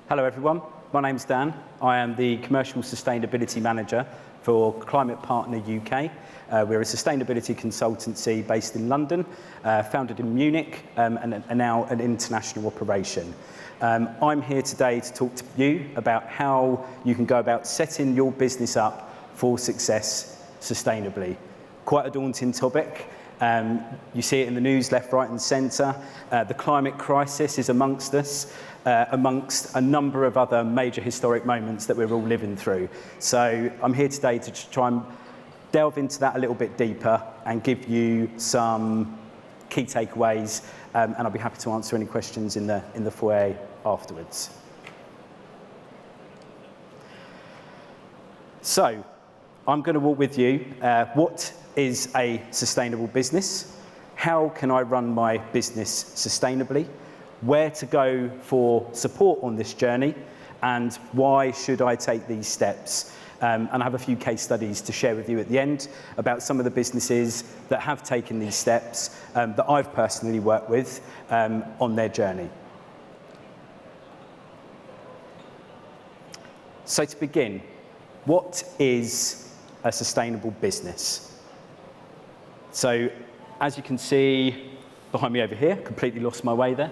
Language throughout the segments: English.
Hello everyone, my name's Dan. I am the Commercial Sustainability Manager for Climate Partner UK. We're a sustainability consultancy based in London, founded in Munich, and now an international operation. I'm here today to talk to you about how you can go about setting your business up for success sustainably. Quite a daunting topic. You see it in the news left, right and centre. The climate crisis is amongst us, amongst a number of other major historic moments that we're all living through. So I'm here today to try and delve into that a little bit deeper and give you some key takeaways, and I'll be happy to answer any questions in the foyer afterwards. So I'm going to walk with you. What is a sustainable business? How can I run my business sustainably? Where to go for support on this journey, and why should I take these steps? And I have a few case studies to share with you at the end about some of the businesses that have taken these steps that I've personally worked with on their journey. So to begin, what is a sustainable business? So as you can see behind me over here, completely lost my way there.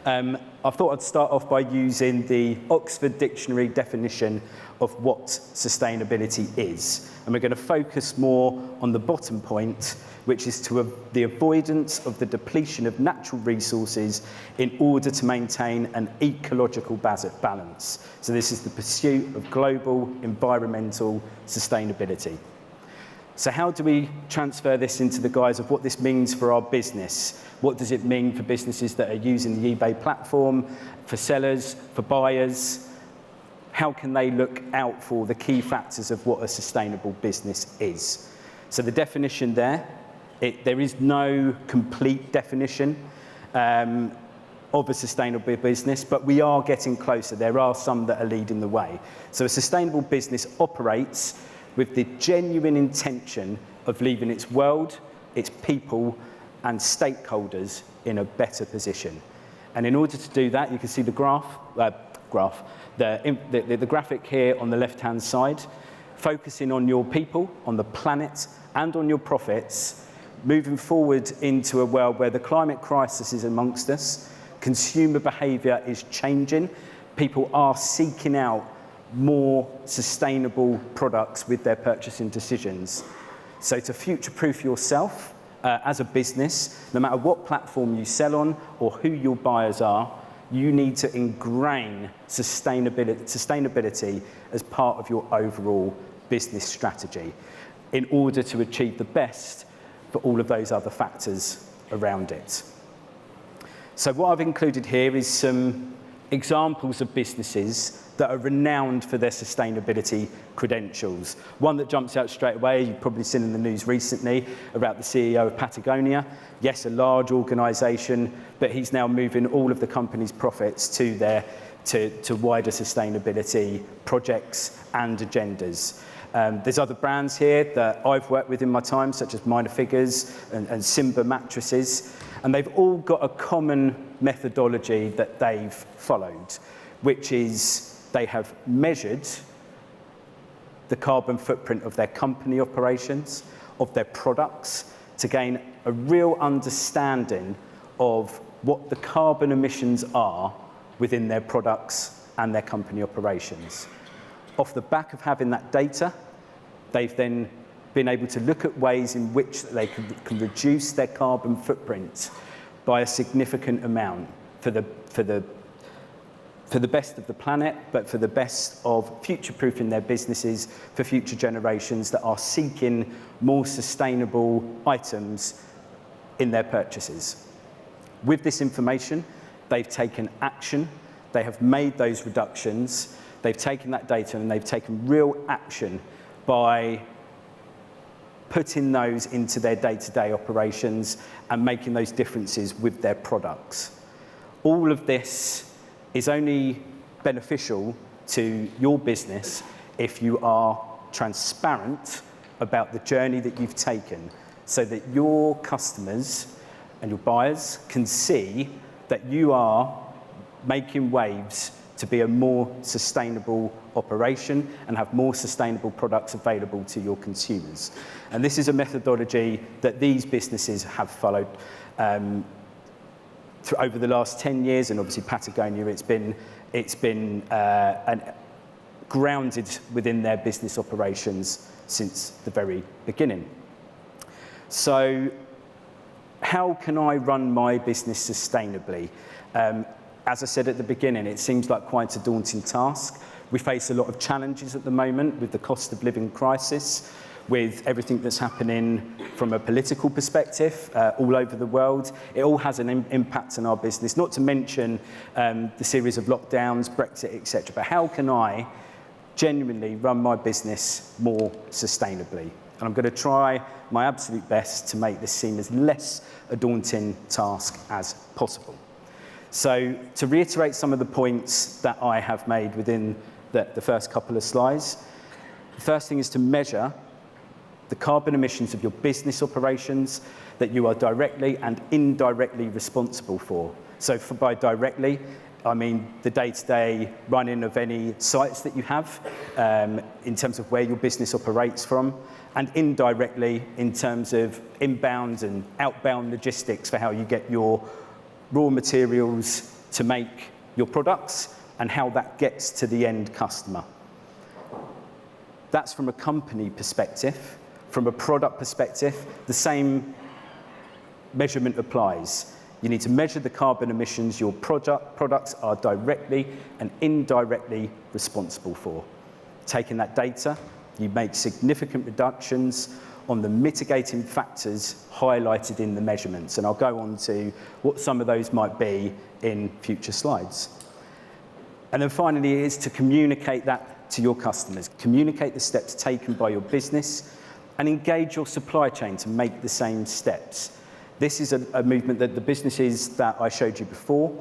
I thought I'd start off by using the Oxford Dictionary definition of what sustainability is. And we're going to focus more on the bottom point, which is the avoidance of the depletion of natural resources in order to maintain an ecological balance. So this is the pursuit of global environmental sustainability. So how do we transfer this into the guise of what this means for our business? What does it mean for businesses that are using the eBay platform, for sellers, for buyers? How can they look out for the key factors of what a sustainable business is? So the definition there is no complete definition of a sustainable business, but we are getting closer. There are some that are leading the way. So a sustainable business operates with the genuine intention of leaving its world, its people, and stakeholders in a better position. And in order to do that, you can see the the graphic here on the left-hand side, focusing on your people, on the planet, and on your profits, moving forward into a world where the climate crisis is amongst us, consumer behaviour is changing, people are seeking out more sustainable products with their purchasing decisions. So to future-proof yourself as a business, no matter what platform you sell on or who your buyers are, you need to ingrain sustainability as part of your overall business strategy in order to achieve the best for all of those other factors around it. So what I've included here is some examples of businesses that are renowned for their sustainability credentials. One that jumps out straight away, you've probably seen in the news recently about the CEO of Patagonia. Yes, a large organisation, but he's now moving all of the company's profits to wider sustainability projects and agendas. There's other brands here that I've worked with in my time, such as Minor Figures and Simba mattresses, and they've all got a common methodology that they've followed, which is they have measured the carbon footprint of their company operations, of their products, to gain a real understanding of what the carbon emissions are within their products and their company operations. Off the back of having that data, they've then been able to look at ways in which they can reduce their carbon footprint by a significant amount for the best of the planet, but for the best of future-proofing their businesses for future generations that are seeking more sustainable items in their purchases. With this information, they've taken action, they have made those reductions, they've taken that data and they've taken real action by putting those into their day-to-day operations and making those differences with their products. All of this is only beneficial to your business if you are transparent about the journey that you've taken, so that your customers and your buyers can see that you are making waves to be a more sustainable operation and have more sustainable products available to your consumers. And this is a methodology that these businesses have followed over the last 10 years, and obviously Patagonia, it's been grounded within their business operations since the very beginning. So how can I run my business sustainably? As I said at the beginning, it seems like quite a daunting task. We face a lot of challenges at the moment with the cost of living crisis, with everything that's happening from a political perspective all over the world. It all has an impact on our business, not to mention the series of lockdowns, Brexit, etc. But how can I genuinely run my business more sustainably? And I'm going to try my absolute best to make this seem as less a daunting task as possible. So to reiterate some of the points that I have made within the first couple of slides, the first thing is to measure the carbon emissions of your business operations that you are directly and indirectly responsible for. So by directly, I mean the day-to-day running of any sites that you have in terms of where your business operates from, and indirectly in terms of inbound and outbound logistics for how you get your raw materials to make your products and how that gets to the end customer. That's from a company perspective. From a product perspective, the same measurement applies. You need to measure the carbon emissions your products are directly and indirectly responsible for. Taking that data, you make significant reductions on the mitigating factors highlighted in the measurements, and I'll go on to what some of those might be in future slides. And then finally is to communicate that to your customers. Communicate the steps taken by your business and engage your supply chain to make the same steps. This is a movement that the businesses that I showed you before,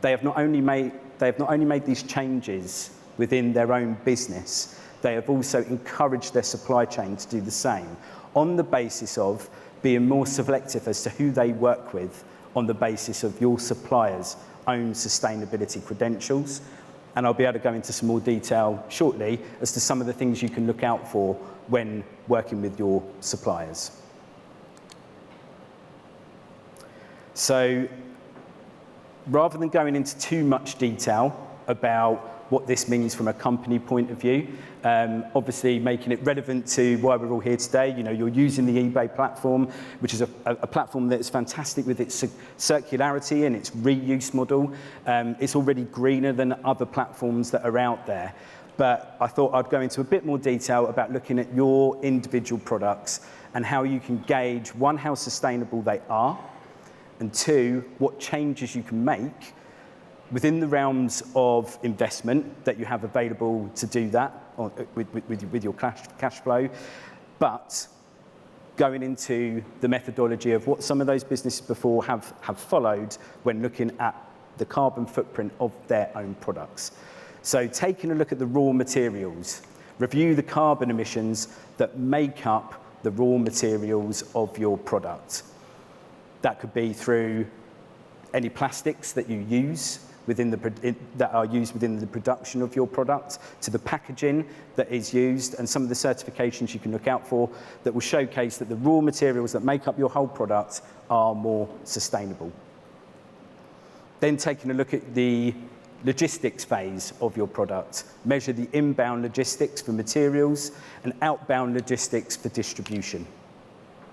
they have not only made these changes within their own business, they have also encouraged their supply chain to do the same on the basis of being more selective as to who they work with on the basis of your supplier's own sustainability credentials. And I'll be able to go into some more detail shortly as to some of the things you can look out for when working with your suppliers. So rather than going into too much detail about what this means from a company point of view, obviously making it relevant to why we're all here today. You know, you're using the eBay platform, which is a platform that's fantastic with its circularity and its reuse model. It's already greener than other platforms that are out there. But I thought I'd go into a bit more detail about looking at your individual products and how you can gauge, one, how sustainable they are, and two, what changes you can make within the realms of investment that you have available to do that with your cash flow, but going into the methodology of what some of those businesses before have followed when looking at the carbon footprint of their own products. So taking a look at the raw materials, review the carbon emissions that make up the raw materials of your product. That could be through any plastics that you use that are used within the production of your product, to the packaging that is used, and some of the certifications you can look out for that will showcase that the raw materials that make up your whole product are more sustainable. Then taking a look at the logistics phase of your product, measure the inbound logistics for materials and outbound logistics for distribution.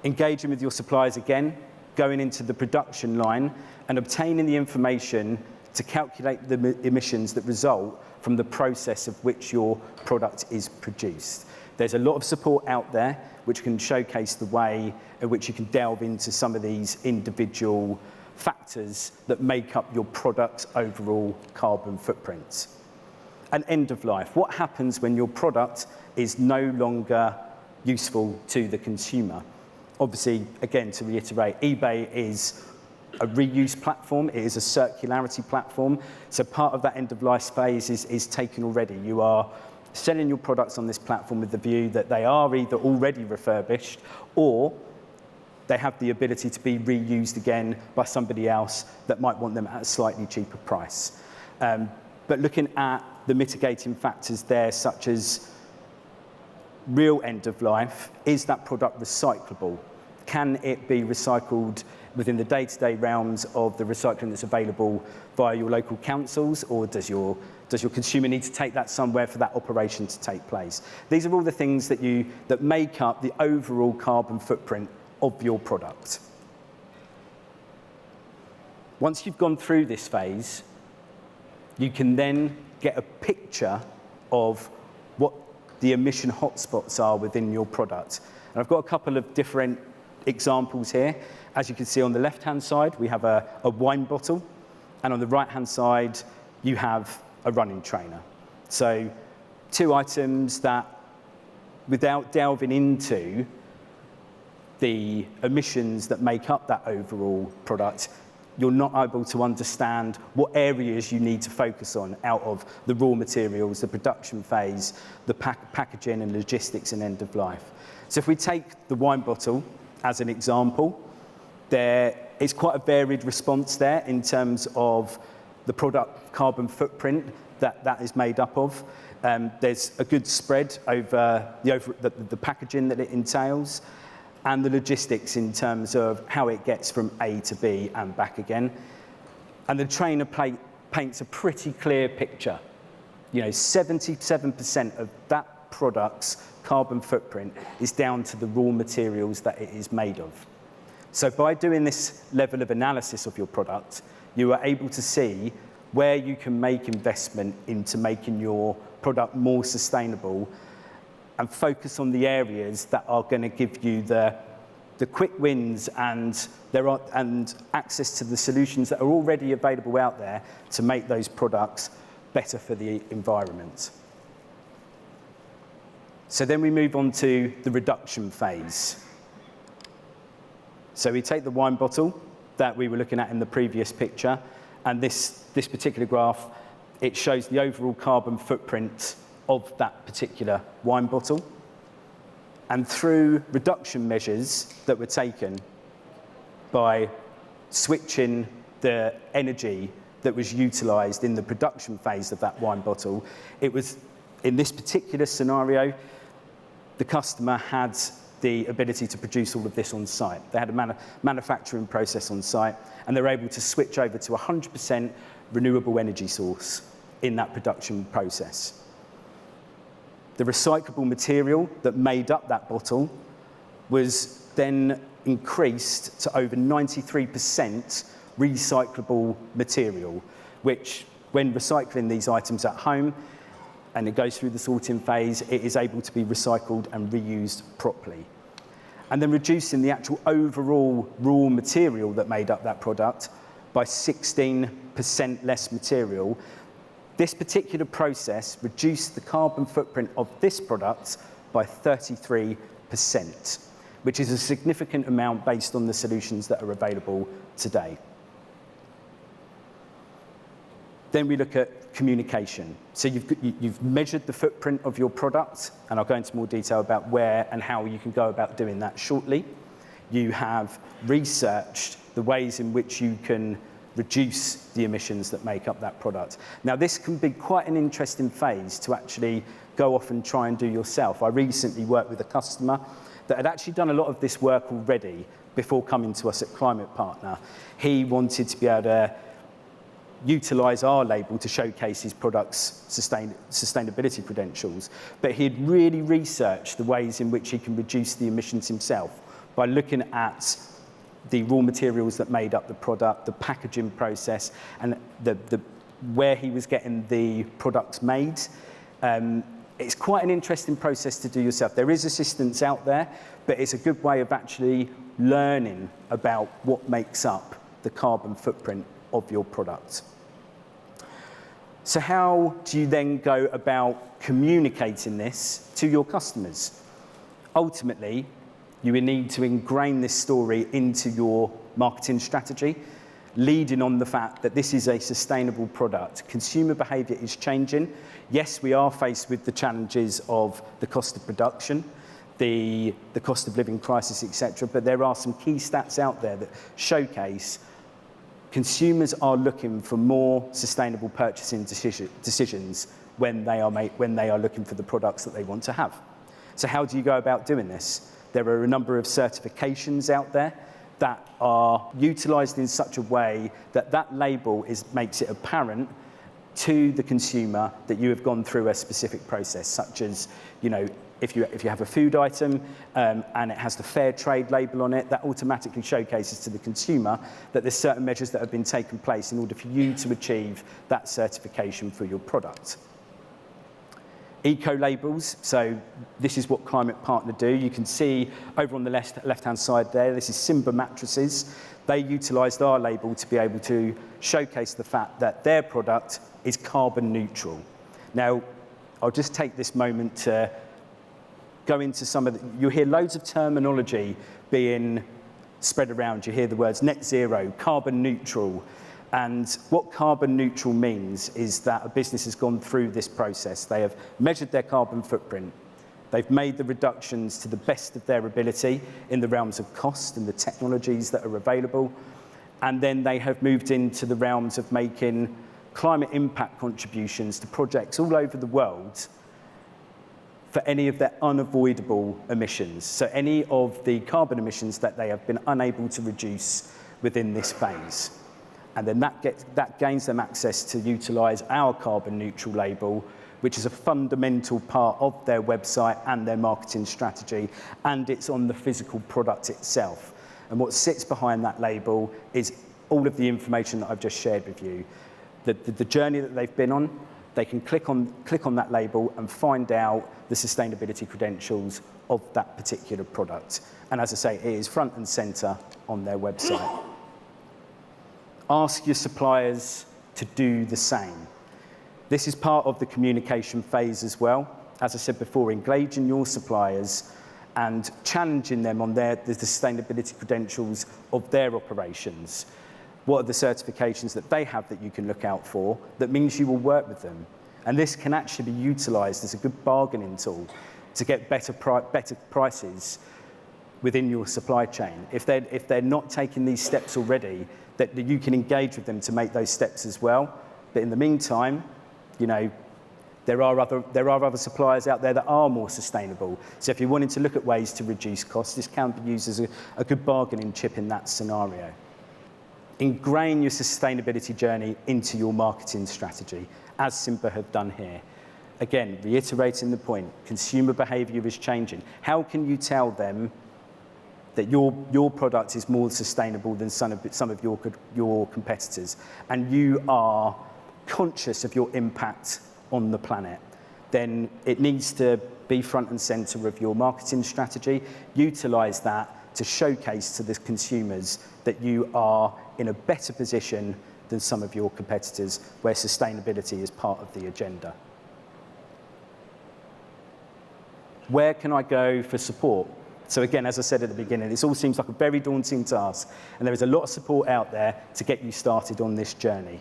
Engaging with your suppliers again, going into the production line and obtaining the information to calculate the emissions that result from the process of which your product is produced. There's a lot of support out there which can showcase the way in which you can delve into some of these individual factors that make up your product's overall carbon footprint. And end of life. What happens when your product is no longer useful to the consumer? Obviously, again, to reiterate, eBay is a reuse platform, it is a circularity platform. So part of that end of life phase is taken already. You are selling your products on this platform with the view that they are either already refurbished or they have the ability to be reused again by somebody else that might want them at a slightly cheaper price. but looking at the mitigating factors there, such as real end of life. Is that product recyclable? Can it be recycled within the day-to-day realms of the recycling that's available via your local councils, or does your consumer need to take that somewhere for that operation to take place? These are all the things that make up the overall carbon footprint of your product. Once you've gone through this phase, you can then get a picture of what the emission hotspots are within your product. And I've got a couple of different examples here. As you can see on the left-hand side, we have a wine bottle, and on the right-hand side, you have a running trainer. So 2 items that, without delving into the emissions that make up that overall product, you're not able to understand what areas you need to focus on out of the raw materials, the production phase, the packaging and logistics and end of life. So if we take the wine bottle as an example, there is quite a varied response there in terms of the product carbon footprint that is made up of. There's a good spread over the packaging that it entails, and the logistics in terms of how it gets from A to B and back again. And the trainer paints a pretty clear picture. 77% of that product's carbon footprint is down to the raw materials that it is made of. So by doing this level of analysis of your product, you are able to see where you can make investment into making your product more sustainable, and focus on the areas that are going to give you the quick wins and access to the solutions that are already available out there to make those products better for the environment. So then we move on to the reduction phase. So we take the wine bottle that we were looking at in the previous picture, and this particular graph, it shows the overall carbon footprint of that particular wine bottle. And through reduction measures that were taken by switching the energy that was utilised in the production phase of that wine bottle, it was, in this particular scenario, the customer had the ability to produce all of this on site. They had a manufacturing process on site, and they were able to switch over to 100% renewable energy source in that production process. The recyclable material that made up that bottle was then increased to over 93% recyclable material, which, when recycling these items at home, and it goes through the sorting phase, it is able to be recycled and reused properly. And then reducing the actual overall raw material that made up that product by 16% less material. This particular process reduced the carbon footprint of this product by 33%, which is a significant amount based on the solutions that are available today. Then we look at communication. So you've measured the footprint of your product, and I'll go into more detail about where and how you can go about doing that shortly. You have researched the ways in which you can reduce the emissions that make up that product. Now, this can be quite an interesting phase to actually go off and try and do yourself. I recently worked with a customer that had actually done a lot of this work already before coming to us at Climate Partner. He wanted to be able to utilise our label to showcase his product's sustainability credentials, but he'd really researched the ways in which he can reduce the emissions himself by looking at the raw materials that made up the product, the packaging process, and where he was getting the products made. It's quite an interesting process to do yourself. There is assistance out there, but it's a good way of actually learning about what makes up the carbon footprint of your product. So how do you then go about communicating this to your customers? Ultimately, you will need to ingrain this story into your marketing strategy, leading on the fact that this is a sustainable product. Consumer behaviour is changing. Yes, we are faced with the challenges of the cost of production, the cost of living crisis, etc., but there are some key stats out there that showcase consumers are looking for more sustainable purchasing decisions when they are looking for the products that they want to have. So how do you go about doing this? There are a number of certifications out there that are utilised in such a way that that label makes it apparent to the consumer that you have gone through a specific process, such as, if you have a food item and it has the fair trade label on it, that automatically showcases to the consumer that there's certain measures that have been taken place in order for you to achieve that certification for your product. Eco labels, so this is what Climate Partner do. You can see over on the left-hand side there, this is Simba mattresses. They utilised our label to be able to showcase the fact that their product is carbon neutral. Now, I'll just take this moment to go into you'll hear loads of terminology being spread around. You hear the words net zero, carbon neutral. And what carbon neutral means is that a business has gone through this process. They have measured their carbon footprint. They've made the reductions to the best of their ability in the realms of cost and the technologies that are available. And then they have moved into the realms of making climate impact contributions to projects all over the world for any of their unavoidable emissions. So any of the carbon emissions that they have been unable to reduce within this phase. And then that gains them access to utilise our carbon neutral label, which is a fundamental part of their website and their marketing strategy, and it's on the physical product itself. And what sits behind that label is all of the information that I've just shared with you. The journey that they've been on, they can click on that label and find out the sustainability credentials of that particular product. And as I say, it is front and centre on their website. Ask your suppliers to do the same. This is part of the communication phase as well. As I said before, engaging your suppliers and challenging them on the sustainability credentials of their operations. What are the certifications that they have that you can look out for that means you will work with them? And this can actually be utilised as a good bargaining tool to get better prices within your supply chain. If they're not taking these steps already, that you can engage with them to make those steps as well. But in the meantime, there are other suppliers out there that are more sustainable. So if you're wanting to look at ways to reduce costs, this can be used as a good bargaining chip in that scenario. Ingrain your sustainability journey into your marketing strategy, as Simba have done here. Again, reiterating the point, consumer behaviour is changing. How can you tell them that your product is more sustainable than some of your competitors, and you are conscious of your impact on the planet? Then it needs to be front and centre of your marketing strategy. Utilise that to showcase to the consumers that you are in a better position than some of your competitors, where sustainability is part of the agenda. Where can I go for support? So again, as I said at the beginning, this all seems like a very daunting task, and there is a lot of support out there to get you started on this journey.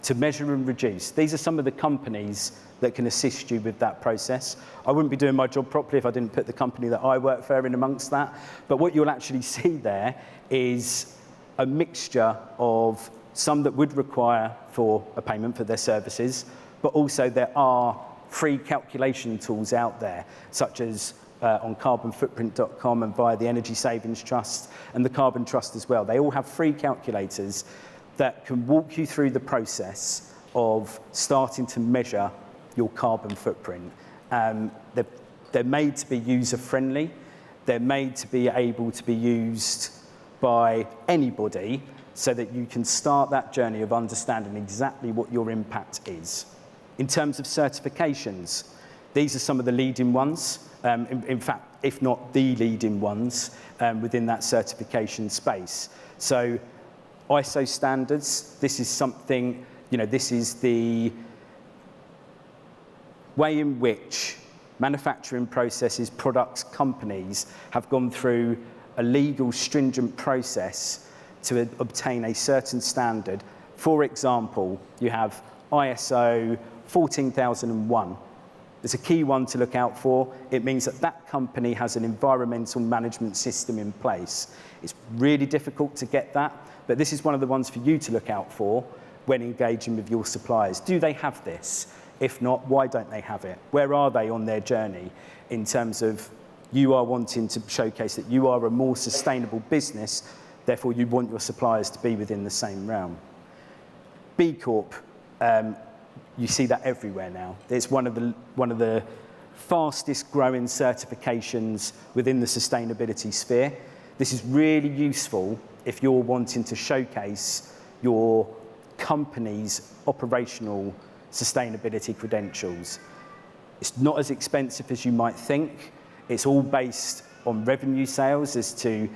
To measure and reduce, these are some of the companies that can assist you with that process. I wouldn't be doing my job properly if I didn't put the company that I work for in amongst that. But what you'll actually see there is a mixture of some that would require for a payment for their services, but also there are free calculation tools out there, such as on carbonfootprint.com and via the Energy Savings Trust and the Carbon Trust as well. They all have free calculators that can walk you through the process of starting to measure your carbon footprint. They're made to be user-friendly. They're made to be able to be used by anybody so that you can start that journey of understanding exactly what your impact is. In terms of certifications, these are some of the leading ones. In fact, if not the leading ones within that certification space. So ISO standards, this is something, this is the way in which manufacturing processes, products, companies have gone through a legal, stringent process to obtain a certain standard. For example, you have ISO 14001. There's a key one to look out for. It means that that company has an environmental management system in place. It's really difficult to get that, but this is one of the ones for you to look out for when engaging with your suppliers. Do they have this? If not, why don't they have it? Where are they on their journey in terms of you are wanting to showcase that you are a more sustainable business, therefore you want your suppliers to be within the same realm. B Corp, you see that everywhere now. It's one of the fastest growing certifications within the sustainability sphere. This is really useful if you're wanting to showcase your company's operational sustainability credentials. It's not as expensive as you might think. It's all based on revenue sales as to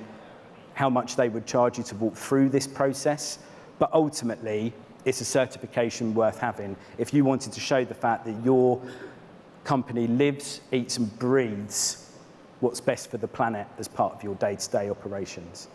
how much they would charge you to walk through this process, but ultimately it's a certification worth having if you wanted to show the fact that your company lives, eats and breathes what's best for the planet as part of your day-to-day operations.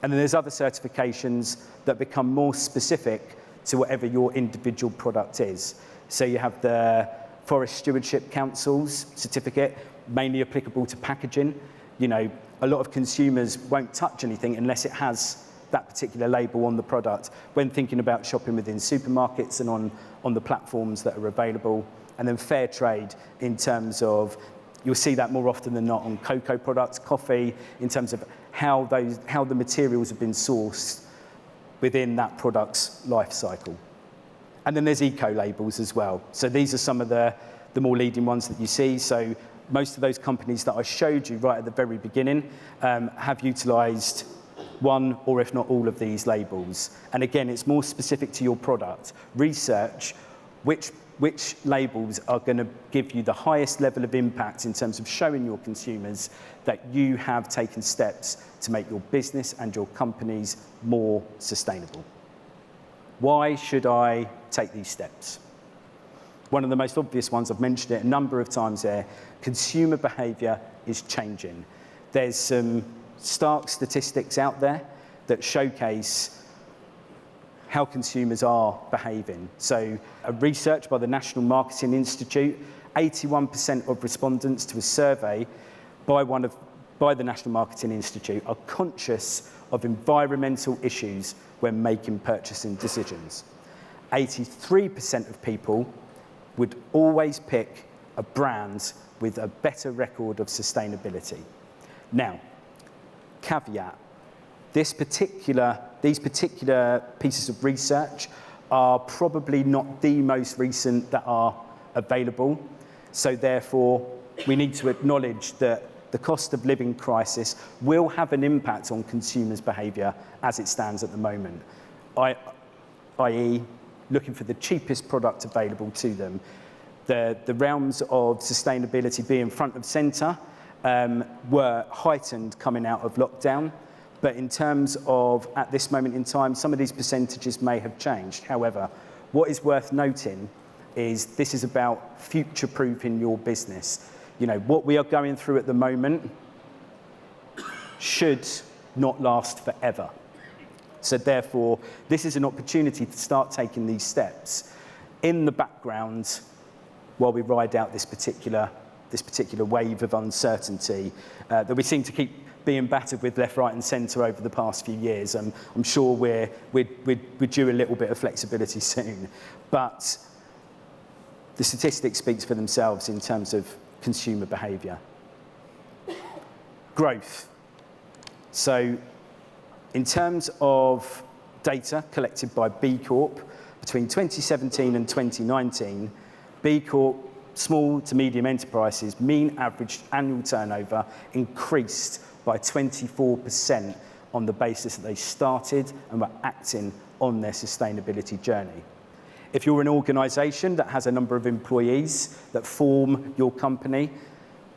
And then there's other certifications that become more specific to whatever your individual product is. So you have the Forest Stewardship Council's certificate, mainly applicable to packaging. You know, a lot of consumers won't touch anything unless it has that particular label on the product when thinking about shopping within supermarkets and on the platforms that are available. And then fair trade in terms of, you'll see that more often than not on cocoa products, coffee, in terms of how the materials have been sourced within that product's life cycle. And then there's eco labels as well. So these are some of the more leading ones that you see. So most of those companies that I showed you right at the very beginning have utilised one or if not all of these labels. And again, it's more specific to your product. Research which labels are going to give you the highest level of impact in terms of showing your consumers that you have taken steps to make your business and your companies more sustainable. Why should I take these steps? One of the most obvious ones, I've mentioned it a number of times there, consumer behaviour is changing. There's some stark statistics out there that showcase how consumers are behaving. So a research by the National Marketing Institute, 81% of respondents to a survey by the National Marketing Institute are conscious of environmental issues when making purchasing decisions. 83% of people would always pick a brand with a better record of sustainability. Now, caveat, these particular pieces of research are probably not the most recent that are available. So therefore, we need to acknowledge that the cost of living crisis will have an impact on consumers' behaviour as it stands at the moment, i.e. looking for the cheapest product available to them. The realms of sustainability being front of centre were heightened coming out of lockdown. But in terms of, at this moment in time, some of these percentages may have changed. However, what is worth noting is this is about future-proofing your business. You know, what we are going through at the moment should not last forever. So therefore, this is an opportunity to start taking these steps in the background while we ride out this particular wave of uncertainty that we seem to keep being battered with left, right and centre over the past few years. I'm sure we're due a little bit of flexibility soon. But the statistics speak for themselves in terms of consumer behaviour. Growth. So in terms of data collected by B Corp, between 2017 and 2019, B Corp small to medium enterprises mean average annual turnover increased by 24% on the basis that they started and were acting on their sustainability journey. If you're an organisation that has a number of employees that form your company,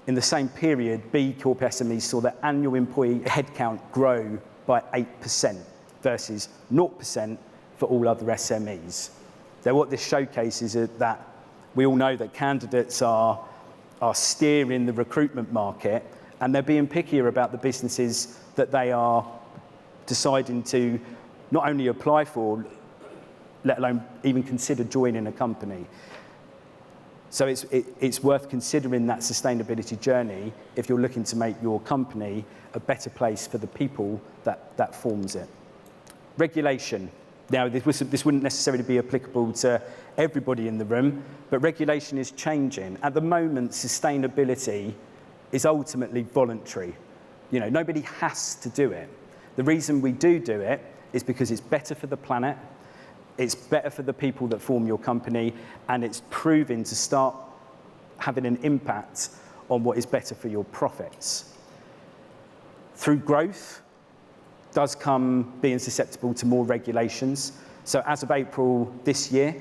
in the same period, B Corp SMEs saw their annual employee headcount grow by 8% versus 0% for all other SMEs. Now, what this showcases is that we all know that candidates are steering the recruitment market, and they're being pickier about the businesses that they are deciding to not only apply for, let alone even consider joining a company. So it's worth considering that sustainability journey if you're looking to make your company a better place for the people that forms it. Regulation. Now, this wouldn't necessarily be applicable to everybody in the room, but regulation is changing. At the moment, sustainability is ultimately voluntary. You know, nobody has to do it. The reason we do it is because it's better for the planet, it's better for the people that form your company, and it's proving to start having an impact on what is better for your profits. Through growth does come being susceptible to more regulations. So as of April this year,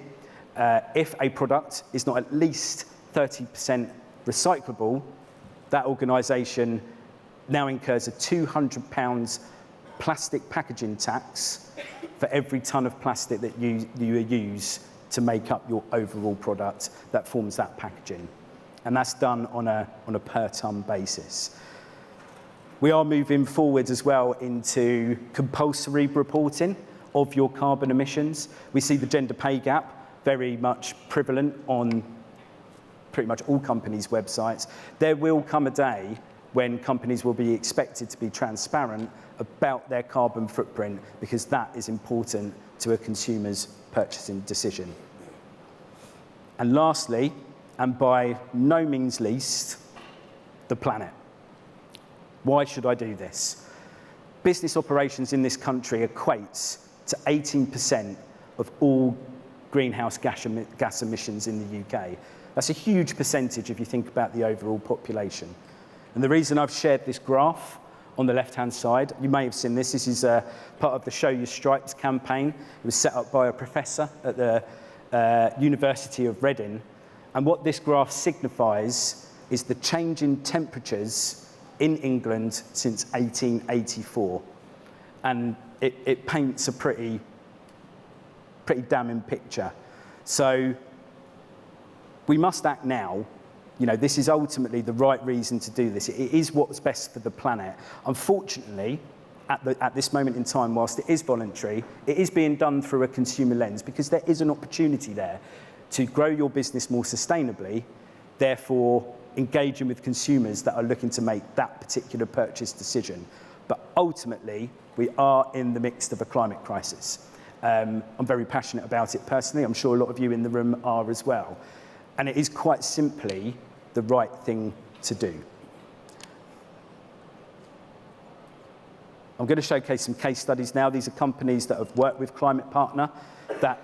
if a product is not at least 30% recyclable, that organisation now incurs a £200 plastic packaging tax for every tonne of plastic that you use to make up your overall product that forms that packaging. And that's done on a per tonne basis. We are moving forward as well into compulsory reporting of your carbon emissions. We see the gender pay gap very much prevalent on pretty much all companies' websites. There will come a day when companies will be expected to be transparent about their carbon footprint, because that is important to a consumer's purchasing decision. And lastly, and by no means least, the planet. Why should I do this? Business operations in this country equates to 18% of all greenhouse gas emissions in the UK. That's a huge percentage if you think about the overall population. And the reason I've shared this graph on the left-hand side, you may have seen this. This is part of the Show Your Stripes campaign. It was set up by a professor at the University of Reading. And what this graph signifies is the change in temperatures in England since 1884. And it paints a pretty damning picture. So we must act now. You know, this is ultimately the right reason to do this. It is what's best for the planet. Unfortunately, at this moment in time, whilst it is voluntary, it is being done through a consumer lens, because there is an opportunity there to grow your business more sustainably, therefore engaging with consumers that are looking to make that particular purchase decision. But ultimately, we are in the midst of a climate crisis. I'm very passionate about it personally. I'm sure a lot of you in the room are as well. And it is quite simply the right thing to do. I'm going to showcase some case studies now. These are companies that have worked with Climate Partner. That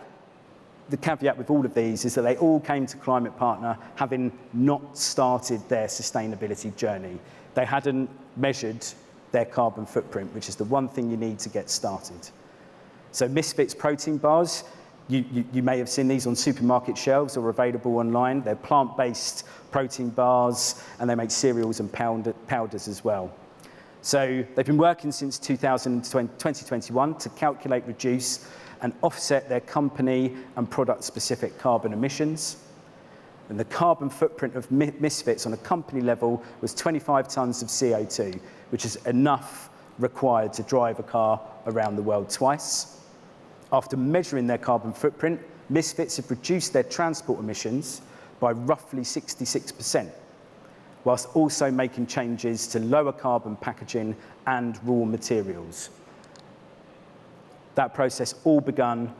the caveat with all of these is that they all came to Climate Partner having not started their sustainability journey. They hadn't measured their carbon footprint, which is the one thing you need to get started. So Misfits protein bars, you may have seen these on supermarket shelves or available online. They're plant-based protein bars, and they make cereals and powders as well. So they've been working since 2021 to calculate, reduce, and offset their company and product-specific carbon emissions. And the carbon footprint of Misfits on a company level was 25 tonnes of CO2, which is enough required to drive a car around the world twice. After measuring their carbon footprint, Misfits have reduced their transport emissions by roughly 66%, whilst also making changes to lower carbon packaging and raw materials. That process all begun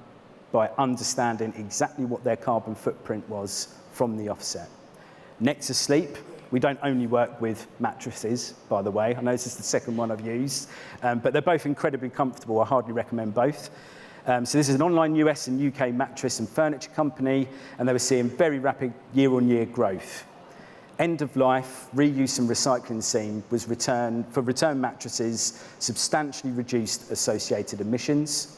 by understanding exactly what their carbon footprint was from the offset. Nexus Sleep, we don't only work with mattresses, by the way. I know this is the second one I've used, but they're both incredibly comfortable. I hardly recommend both. So this is an online US and UK mattress and furniture company, and they were seeing very rapid year-on-year growth. End-of-life, reuse and recycling scheme was for return mattresses, substantially reduced associated emissions.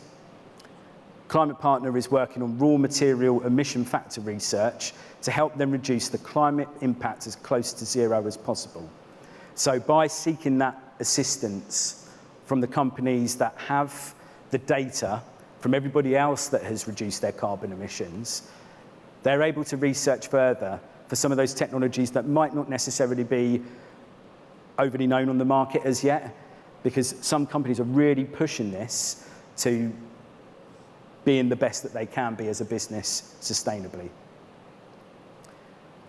Climate Partner is working on raw material emission factor research to help them reduce the climate impact as close to zero as possible. So by seeking that assistance from the companies that have the data from everybody else that has reduced their carbon emissions, they're able to research further for some of those technologies that might not necessarily be overly known on the market as yet, because some companies are really pushing this to being the best that they can be as a business sustainably.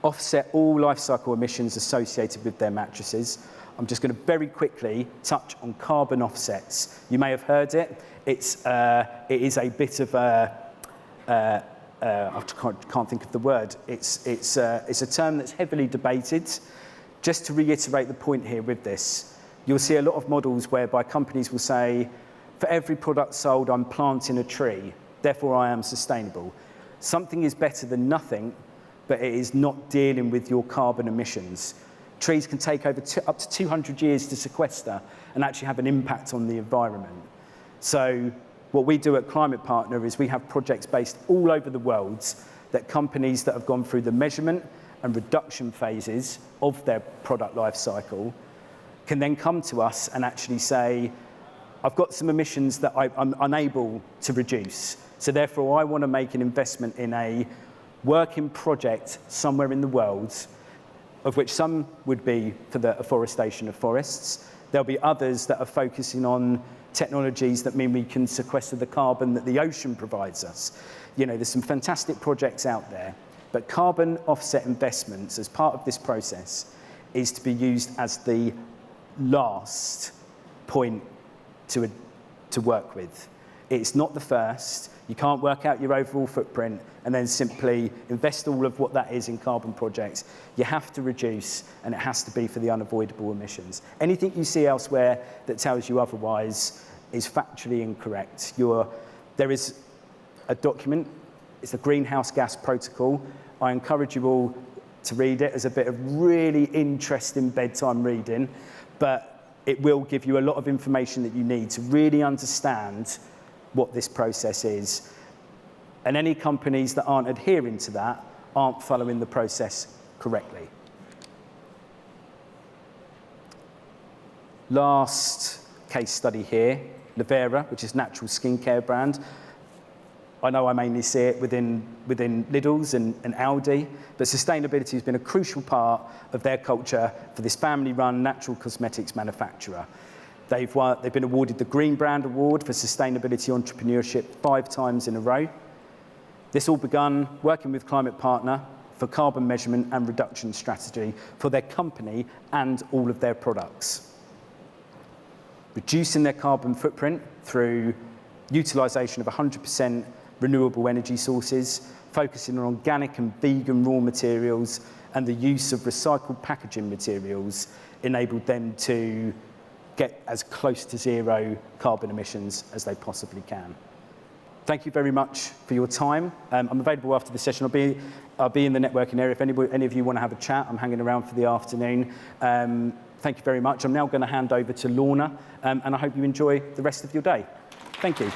offset all life cycle emissions associated with their mattresses. I'm just going to very quickly touch on carbon offsets. You may have heard it. It is a bit of a, I can't think of the word. It's a term that's heavily debated. Just to reiterate the point here with this, you'll see a lot of models whereby companies will say, for every product sold, I'm planting a tree, therefore I am sustainable. Something is better than nothing, but it is not dealing with your carbon emissions. Trees can take up to 200 years to sequester and actually have an impact on the environment. So what we do at Climate Partner is we have projects based all over the world that companies that have gone through the measurement and reduction phases of their product life cycle can then come to us and actually say, I've got some emissions that I'm unable to reduce. So therefore I want to make an investment in a working project somewhere in the world, of which some would be for the afforestation of forests. There'll be others that are focusing on technologies that mean we can sequester the carbon that the ocean provides us. You know, there's some fantastic projects out there, but carbon offset investments as part of this process is to be used as the last point to work with. It's not the first. You can't work out your overall footprint and then simply invest all of what that is in carbon projects. You have to reduce, and it has to be for the unavoidable emissions. Anything you see elsewhere that tells you otherwise is factually incorrect. There is a document, it's the Greenhouse Gas Protocol. I encourage you all to read it as a bit of really interesting bedtime reading, but it will give you a lot of information that you need to really understand what this process is. And any companies that aren't adhering to that aren't following the process correctly. Last case study here, Lavera, which is natural skincare brand. I know I mainly see it within Lidl's and Aldi, but sustainability has been a crucial part of their culture for this family-run natural cosmetics manufacturer. They've been awarded the Green Brand Award for Sustainability Entrepreneurship 5 times in a row. This all begun working with Climate Partner for carbon measurement and reduction strategy for their company and all of their products. Reducing their carbon footprint through utilisation of 100% renewable energy sources, focusing on organic and vegan raw materials, and the use of recycled packaging materials enabled them to get as close to zero carbon emissions as they possibly can. Thank you very much for your time. I'm available after the session. I'll be in the networking area. If any of you want to have a chat, I'm hanging around for the afternoon. Thank you very much. I'm now going to hand over to Lorna, and I hope you enjoy the rest of your day. Thank you.